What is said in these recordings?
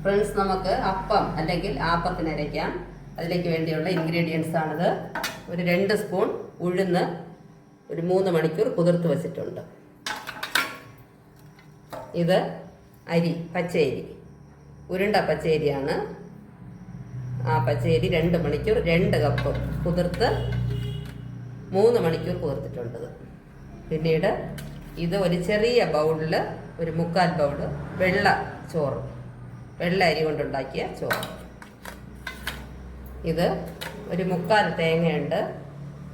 Friends, നമുക്ക് അപ്പം അല്ലെങ്കിൽ ആപ്പത്തിന് അരയ്ക്കാം. അതിലേക്ക് വേണ്ടിയുള്ള ഇൻഗ്രീഡിയൻസ് ആണിത്. ഒരു 2 സ്പൂൺ ഉഴുന്ന് ഒരു 3 മണിക്കൂർ കുതിർത്ത് വെച്ചിട്ടുണ്ട്. ഇത് അരി, പച്ചയരി, ഉരുണ്ട പച്ചയരിയാണ്. ആ പച്ചയരി 2 മണിക്കൂർ 2 കപ്പ് കുതിർത്ത് 3 മണിക്കൂർ കുതിർത്തിട്ടുണ്ട്. പിന്നീട് ഇത് ഒരു ചെറിയ ബൗളിൽ ഒരു 3/4 ബൗള് വെള്ള ചോറ്, വെള്ള അരി കൊണ്ടുണ്ടാക്കിയ ചോറ്. ഇത് ഒരു 3/4 തേങ്ങയുണ്ട്.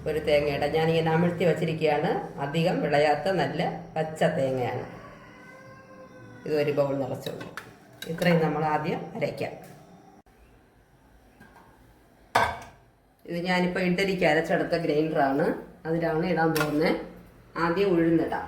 ഒരു തേങ്ങയുടെ ഞാനിങ്ങനെ അമിഴ്ത്തി വച്ചിരിക്കുകയാണ്. അധികം വിളയാത്ത നല്ല പച്ച തേങ്ങയാണ്. ഇത് ഒരു ബൗൾ നിറച്ചുണ്ട്. ഇത്രയും നമ്മൾ ആദ്യം അരയ്ക്കാം. ഇത് ഞാനിപ്പോൾ ഇഡ്ഡലിക്ക് അരച്ചെടുത്ത ഗ്രൈൻഡറാണ്. അതിലാണ് ഇടാൻ പോകുന്നത്. ആദ്യം ഉഴുന്നിടാം.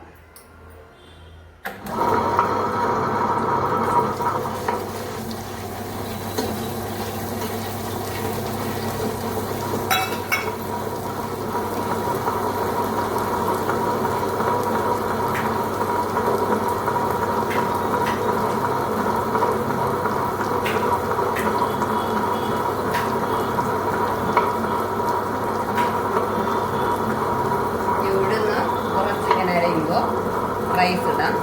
റൈസ് ഇടാം.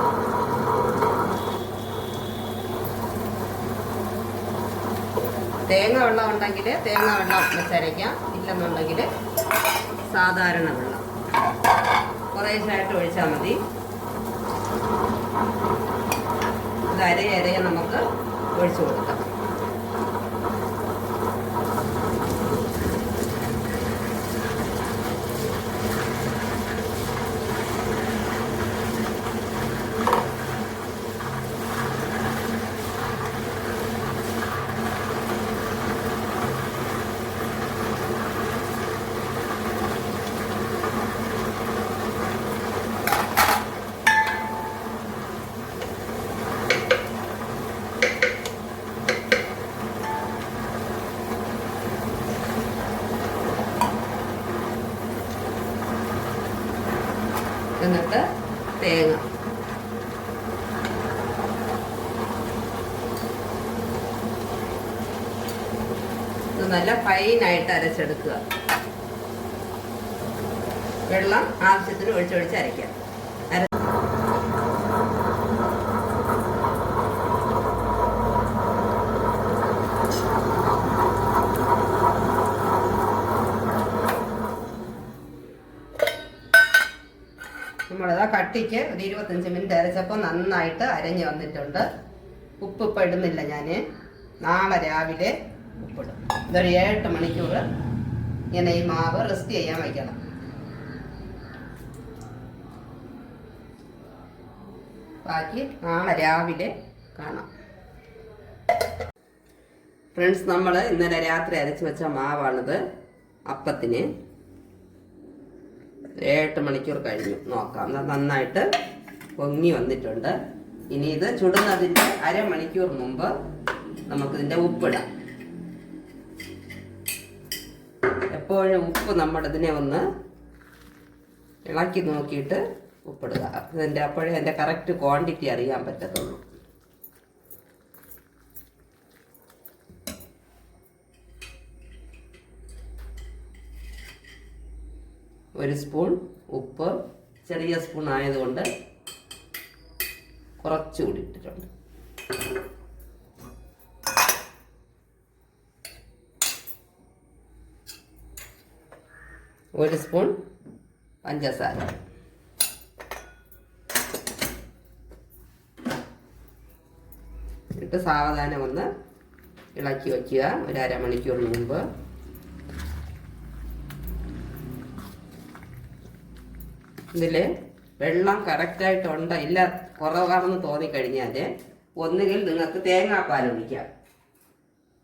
തേങ്ങ വെള്ളം ഉണ്ടെങ്കിൽ തേങ്ങ വെള്ളം വെച്ചരയ്ക്കാം. ഇല്ലെന്നുണ്ടെങ്കിൽ സാധാരണ വെള്ളം കുറേശ്ശായിട്ട് ഒഴിച്ചാൽ മതി. ഇത് അരയെ നമുക്ക് ഒഴിച്ചു കൊടുക്കാം. എന്നിട്ട് തേങ്ങ, ഇത് നല്ല ഫൈനായിട്ട് അരച്ചെടുക്കുക. വെള്ളം ആവശ്യത്തിന് ഒഴിച്ചൊഴിച്ച് അരയ്ക്കാം. നമ്മളതാ കട്ടിക്ക് ഒരു 25 മിനിറ്റ് അരച്ചപ്പോൾ നന്നായിട്ട് അരഞ്ഞ് വന്നിട്ടുണ്ട്. ഉപ്പ് ഇപ്പം ഇടുന്നില്ല ഞാൻ. നാളെ രാവിലെ ഉപ്പിടും. ഇതൊരു 7-8 മണിക്കൂർ ഇങ്ങനെ ഈ മാവ് റെസ്റ്റ് ചെയ്യാൻ വയ്ക്കണം. ബാക്കി നാളെ രാവിലെ കാണാം. ഫ്രണ്ട്സ്, നമ്മൾ ഇന്നലെ രാത്രി അരച്ച് വെച്ച മാവാണിത്. അപ്പത്തിന് 7-8 മണിക്കൂർ കഴിഞ്ഞു. നോക്കാം, നന്നായിട്ട് പൊങ്ങി വന്നിട്ടുണ്ട്. ഇനി ഇത് ചുടുന്നതിൻ്റെ അരമണിക്കൂർ മുമ്പ് നമുക്കിതിൻ്റെ ഉപ്പിടാം. എപ്പോഴും ഉപ്പ് നമ്മുടെ ഇതിനെ ഒന്ന് ഇളക്കി നോക്കിയിട്ട് ഉപ്പിടുക. ഇതിൻ്റെ അപ്പോഴേ അതിൻ്റെ കറക്റ്റ് ക്വാണ്ടിറ്റി അറിയാൻ പറ്റത്തുള്ളൂ. ഒരു സ്പൂൺ ഉപ്പ്, ചെറിയ സ്പൂൺ ആയതുകൊണ്ട് കുറച്ചുകൂടി ഇട്ടിട്ടുണ്ട്. ഒരു സ്പൂൺ പഞ്ചസാര. ഇട്ട് സാവധാനം ഒന്ന് ഇളക്കി വയ്ക്കുക ഒരു അരമണിക്കൂർ മുമ്പ്. ഇതിൽ വെള്ളം കറക്റ്റായിട്ടുണ്ട് ഇല്ല കുറവാണെന്ന് തോന്നിക്കഴിഞ്ഞാൽ ഒന്നുകിൽ നിങ്ങൾക്ക് തേങ്ങാപ്പാൽ ഒഴിക്കാം.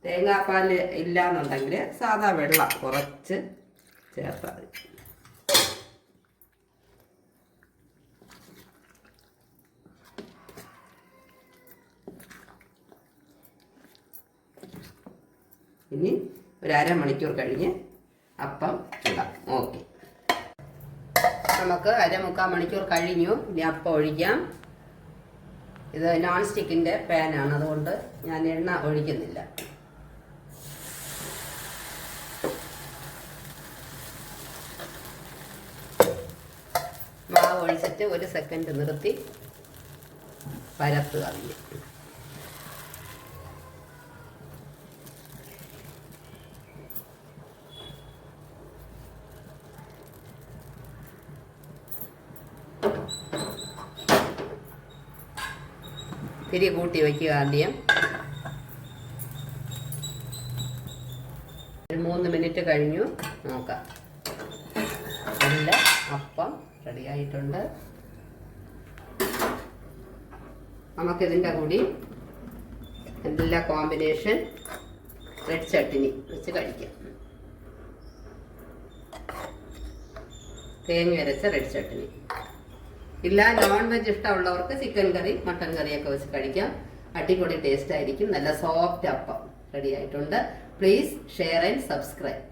തേങ്ങാപ്പാൽ ഇല്ല എന്നുണ്ടെങ്കിൽ സാധാ വെള്ളം കുറച്ച് ചേർത്താൽ മതി. ഇനി ഒരു അരമണിക്കൂർ കഴിഞ്ഞ് അപ്പം ചുടാം. ഓക്കെ, നമുക്ക് 1/4 മണിക്കൂർ കഴിഞ്ഞു. ഇനി അപ്പം ഒഴിക്കാം. ഇത് നോൺ സ്റ്റിക്കിൻ്റെ പാനാണ്, അതുകൊണ്ട് ഞാൻ എണ്ണ ഒഴിക്കുന്നില്ല. മാവ് ഒഴിച്ചിട്ട് 1 സെക്കൻഡ് നിർത്തി പരത്തുക. തിരി കൂട്ടി വയ്ക്കുക. ആദ്യം 3 മിനിറ്റ് കഴിഞ്ഞു, നോക്കാം. നല്ല അപ്പം റെഡിയായിട്ടുണ്ട്. നമുക്കിതിൻ്റെ കൂടി നല്ല കോമ്പിനേഷൻ റെഡ് ചട്നി വെച്ച് കഴിക്കാം. തേങ്ങ അരച്ച റെഡ് ചട്നി. ഇല്ല, നോൺ വെജ് ഇഷ്ടമുള്ളവർക്ക് ചിക്കൻ കറി, മട്ടൻ കറിയൊക്കെ വെച്ച് കഴിക്കാം. അടിപൊളി ടേസ്റ്റ് ആയിരിക്കും. നല്ല സോഫ്റ്റ് അപ്പം റെഡി ആയിട്ടുണ്ട്. Please share and subscribe.